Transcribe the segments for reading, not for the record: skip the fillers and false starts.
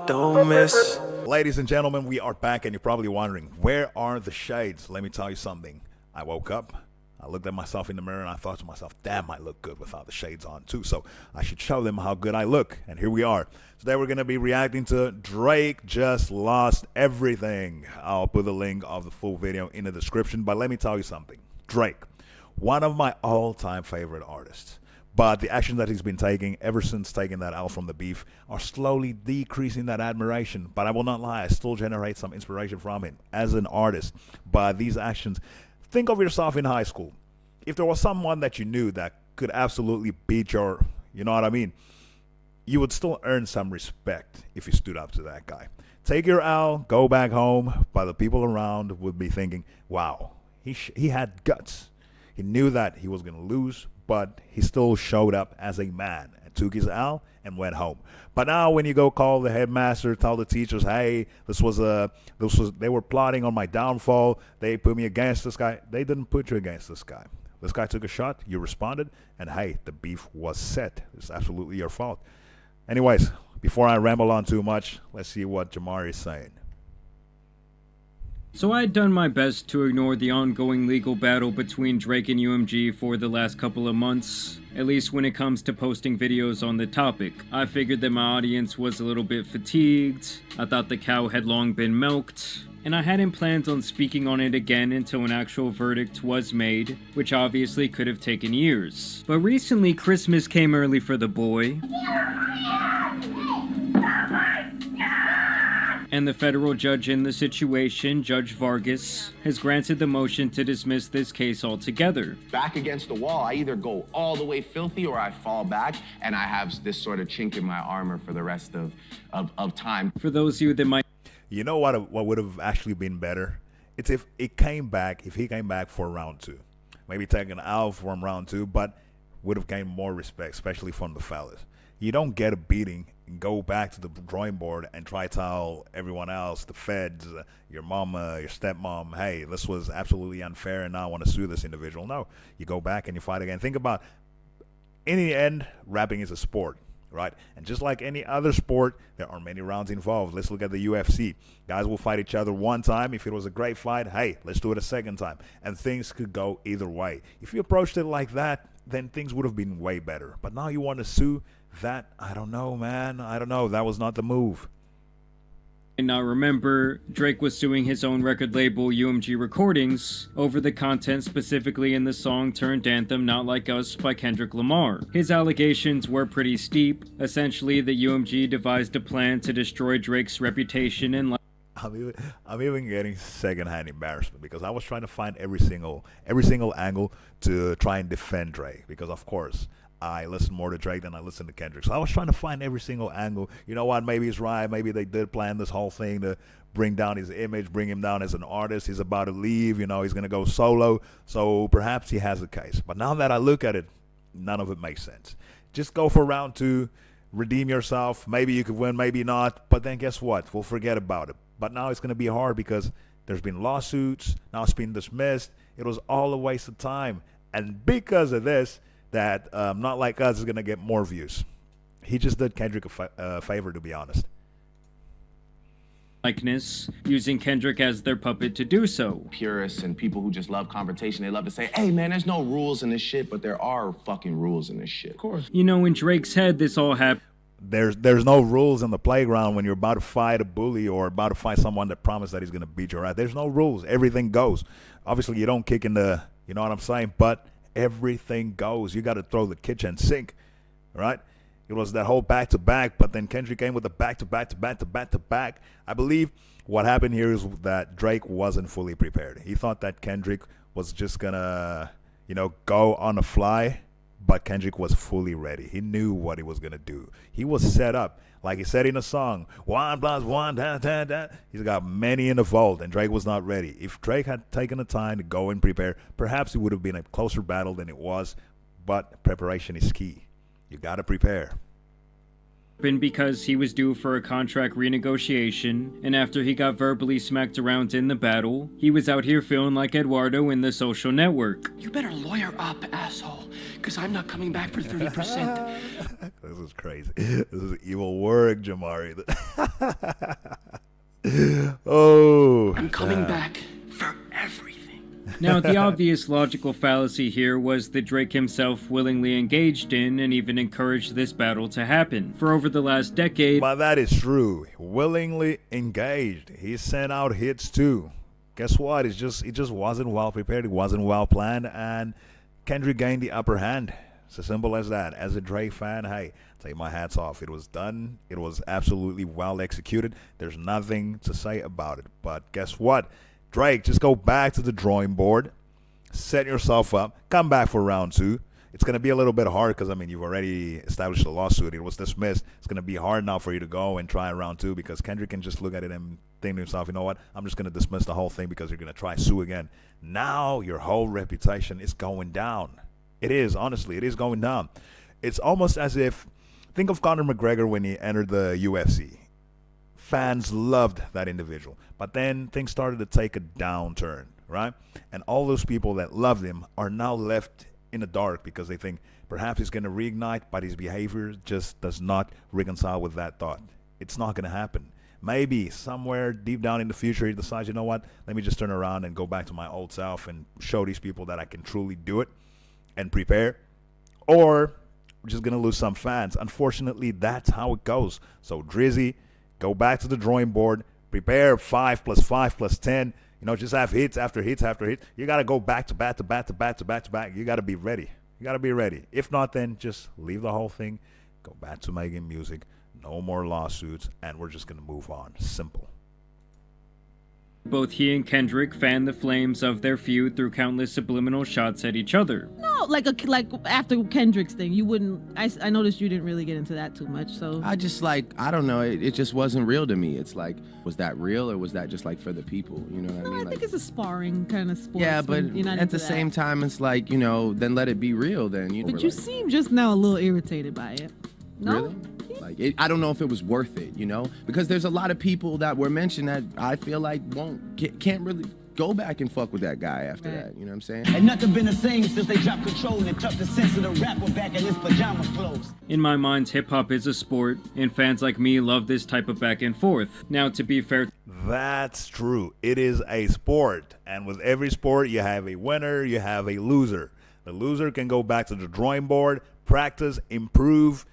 Don't miss. Ladies and gentlemen, we are back, and you're probably wondering, where are the shades? Let me tell you something. I woke up, I looked at myself in the mirror, and I thought to myself, damn, I look good without the shades on too, so I should show them how good I look. And here we are. Today we're going to be reacting to Drake Just Lost Everything. I'll put the link of the full video in the description, but let me tell you something. Drake, one of my all-time favorite artists. But the actions that he's been taking ever since taking that out from the beef are slowly decreasing that admiration. But I will not lie, I still generate some inspiration from him as an artist. But these actions, think of yourself in high school. If there was someone that you knew that could absolutely beat your, you know what I mean, you would still earn some respect if you stood up to that guy. Take your L, go back home, but the people around would be thinking, wow, he had guts. He knew that he was going to lose, but he still showed up as a man and took his L and went home. But now when you go call the headmaster, tell the teachers, hey, they were plotting on my downfall. They put me against this guy. They didn't put you against this guy. This guy took a shot, you responded, and hey, the beef was set. It's absolutely your fault. Anyways, before I ramble on too much, let's see what Jamari is saying. So I had done my best to ignore the ongoing legal battle between Drake and UMG for the last couple of months, at least when it comes to posting videos on the topic. I figured that my audience was a little bit fatigued, I thought the cow had long been milked, and I hadn't planned on speaking on it again until an actual verdict was made, which obviously could have taken years. But recently Christmas came early for the boy, and the federal judge in the situation, Judge Vargas, has granted the motion to dismiss this case altogether. Back against the wall, I either go all the way filthy or I fall back and I have this sort of chink in my armor for the rest of time. For those of you that might... You know what would have actually been better? It's if he came back for round two. Maybe taking an L from round two, but would have gained more respect, especially from the fellas. You don't get a beating and go back to the drawing board and try to tell everyone else, the feds, your mama, your stepmom, hey, this was absolutely unfair and now I want to sue this individual. No, you go back and you fight again. Think about, in the end, rapping is a sport, right? And just like any other sport, there are many rounds involved. Let's look at the UFC. Guys will fight each other one time. If it was a great fight, hey, let's do it a second time. And things could go either way. If you approached it like that, then things would have been way better. But now you want to sue that? I don't know, man. I don't know. That was not the move. And now remember, Drake was suing his own record label UMG Recordings over the content specifically in the song turned anthem Not Like Us by Kendrick Lamar. His allegations were pretty steep. Essentially, the UMG devised a plan to destroy Drake's reputation and I'm even getting secondhand embarrassment because I was trying to find every single angle to try and defend Drake, because of course I listen more to Drake than I listen to Kendrick. So I was trying to find every single angle. You know what? Maybe he's right. Maybe they did plan this whole thing to bring down his image, bring him down as an artist. He's about to leave. You know, he's going to go solo. So perhaps he has a case. But now that I look at it, none of it makes sense. Just go for round two. Redeem yourself. Maybe you could win, maybe not. But then guess what? We'll forget about it. But now it's going to be hard because there's been lawsuits. Now it's been dismissed. It was all a waste of time. And because of this, that Not Like Us is going to get more views. He just did Kendrick a favor, to be honest. likeness, using Kendrick as their puppet to do so. Purists and people who just love confrontation, they love to say, hey man, there's no rules in this shit, but there are fucking rules in this shit. Of course. You know, in Drake's head, this all happened. There's no rules in the playground when you're about to fight a bully or about to fight someone that promised that he's going to beat your ass. There's no rules. Everything goes. Obviously, you don't kick in the, you know what I'm saying? But everything goes. You got to throw the kitchen sink, right? It was that whole back-to-back, but then Kendrick came with the back-to-back. I believe what happened here is that Drake wasn't fully prepared. He thought that Kendrick was just going to, you know, go on the fly. But Kendrick was fully ready. He knew what he was going to do. He was set up. Like he said in the song, 1 + 1, da, da, da. He's got many in the vault, and Drake was not ready. If Drake had taken the time to go and prepare, perhaps it would have been a closer battle than it was. But preparation is key. You got to prepare. because he was due for a contract renegotiation, and after he got verbally smacked around in the battle, he was out here feeling like Eduardo in The Social Network. You better lawyer up, asshole, because I'm not coming back for 30%. This is crazy. This is evil work, Jamari. Oh, I'm coming back for everything. Now, the obvious logical fallacy here was that Drake himself willingly engaged in and even encouraged this battle to happen. For over the last decade... But that is true. Willingly engaged. He sent out hits too. Guess what? It just wasn't well prepared. It wasn't well planned, and Kendrick gained the upper hand. It's as simple as that. As a Drake fan, hey, take my hats off. It was done. It was absolutely well executed. There's nothing to say about it. But guess what? Drake, just go back to the drawing board, set yourself up, come back for round 2. It's going to be a little bit hard because, I mean, you've already established a lawsuit. It was dismissed. It's going to be hard now for you to go and try round 2 because Kendrick can just look at it and think to himself, you know what, I'm just going to dismiss the whole thing because you're going to try sue again. Now your whole reputation is going down. It is, honestly, it is going down. It's almost as if, think of Conor McGregor when he entered the UFC. Fans loved that individual. But then things started to take a downturn, right? And all those people that loved him are now left in the dark because they think perhaps he's going to reignite, but his behavior just does not reconcile with that thought. It's not going to happen. Maybe somewhere deep down in the future he decides, you know what, let me just turn around and go back to my old self and show these people that I can truly do it and prepare. Or we're just going to lose some fans. Unfortunately, that's how it goes. So Drizzy, go back to the drawing board, prepare 5 + 5 + 10. You know, just have hits after hits after hits. You got to go back to back to back to back to back to back. You got to be ready. You got to be ready. If not, then just leave the whole thing. Go back to making music. No more lawsuits. And we're just going to move on. Simple. Both he and Kendrick fanned the flames of their feud through countless subliminal shots at each other. No, like after Kendrick's thing, you wouldn't. I noticed you didn't really get into that too much. So I just I don't know. It just wasn't real to me. It's like, was that real or was that just like for the people? You know what I mean? I think it's a sparring kind of sport. Yeah, but at the same time, it's like, you know, then let it be real. Then But you seem just now a little irritated by it. No? Really? Like, I don't know if it was worth it, you know, because there's a lot of people that were mentioned that I feel like can't really go back and fuck with that guy after that. You know what I'm saying? And nothing been the same since they dropped Control and tucked the sense of the rapper back in his pajama clothes. In my mind, hip-hop is a sport, and fans like me love this type of back and forth. Now, to be fair... That's true. It is a sport. And with every sport, you have a winner, you have a loser. The loser can go back to the drawing board, practice, improve,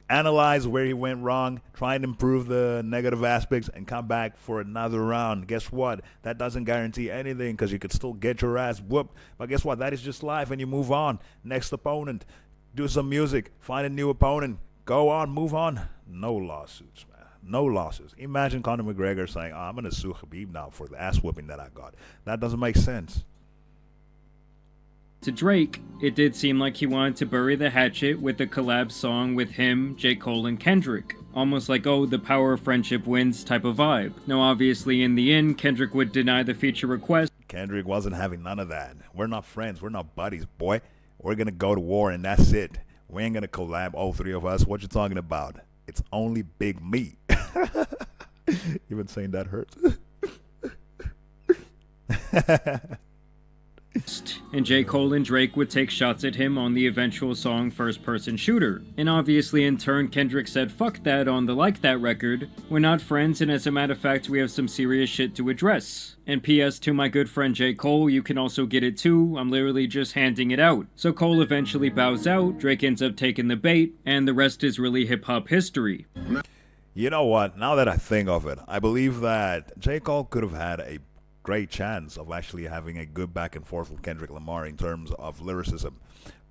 analyze where he went wrong, try and improve the negative aspects, and come back for another round. Guess what? That doesn't guarantee anything because you could still get your ass whooped. But guess what? That is just life, and you move on. Next opponent. Do some music. Find a new opponent. Go on. Move on. No lawsuits, man. No lawsuits. Imagine Conor McGregor saying, I'm going to sue Khabib now for the ass whooping that I got. That doesn't make sense. To Drake, it did seem like he wanted to bury the hatchet with a collab song with him, J. Cole, and Kendrick. Almost like, oh, the power of friendship wins type of vibe. Now, obviously, in the end, Kendrick would deny the feature request. Kendrick wasn't having none of that. We're not friends. We're not buddies, boy. We're going to go to war, and that's it. We ain't going to collab, all three of us. What you talking about? It's only Big Me. Even saying that hurts. And J. Cole and Drake would take shots at him on the eventual song First Person Shooter. And obviously in turn Kendrick said fuck that on the Like That record. We're not friends, and as a matter of fact we have some serious shit to address. And P.S. to my good friend J. Cole, you can also get it too, I'm literally just handing it out. So Cole eventually bows out, Drake ends up taking the bait, and the rest is really hip hop history. You know what, now that I think of it, I believe that J. Cole could have had a great chance of actually having a good back and forth with Kendrick Lamar in terms of lyricism.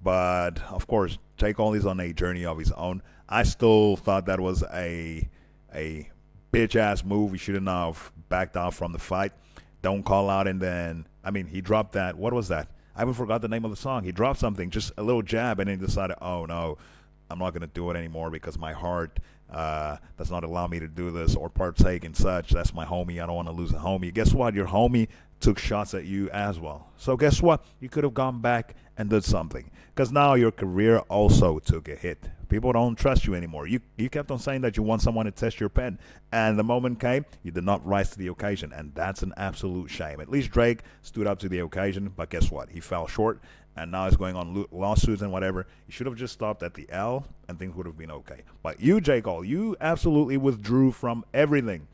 But of course, J. Cole is on a journey of his own. I still thought that was a bitch ass move. He shouldn't have backed off from the fight. Don't call out, and then he dropped that. What was that? I even forgot the name of the song. He dropped something, just a little jab, and then he decided, oh no, I'm not gonna do it anymore because my heart does not allow me to do this or partake in such. That's my homie. I don't want to lose a homie. Guess what? Your homie took shots at you as well. So guess what? You could have gone back and did something, because now your career also took a hit. People don't trust you anymore. You kept on saying that you want someone to test your pen, and the moment came, you did not rise to the occasion, and that's an absolute shame. At least Drake stood up to the occasion, but guess what? He fell short, and now he's going on lawsuits and whatever. You should have just stopped at the L, and things would have been okay. But you, J. Cole, you absolutely withdrew from everything.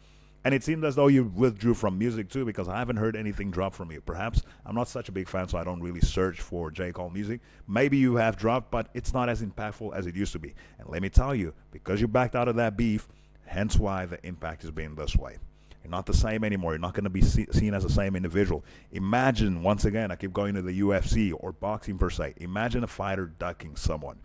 And it seemed as though you withdrew from music too, because I haven't heard anything drop from you. Perhaps I'm not such a big fan, so I don't really search for J. Cole music. Maybe you have dropped, but it's not as impactful as it used to be. And let me tell you, because you backed out of that beef, hence why the impact is being this way. You're not the same anymore. You're not going to be seen as the same individual. Imagine, once again, I keep going to the UFC or boxing per se. Imagine a fighter ducking someone.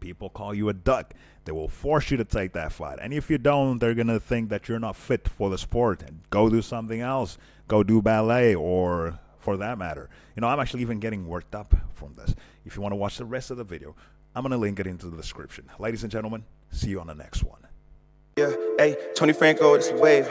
People call you a duck. They will force you to take that fight. And if you don't, they're going to think that you're not fit for the sport and go do something else. Go do ballet, or for that matter. You know, I'm actually even getting worked up from this. If you want to watch the rest of the video, I'm going to link it into the description. Ladies and gentlemen, see you on the next one. Yeah, hey, Tony Franco, it's a wave.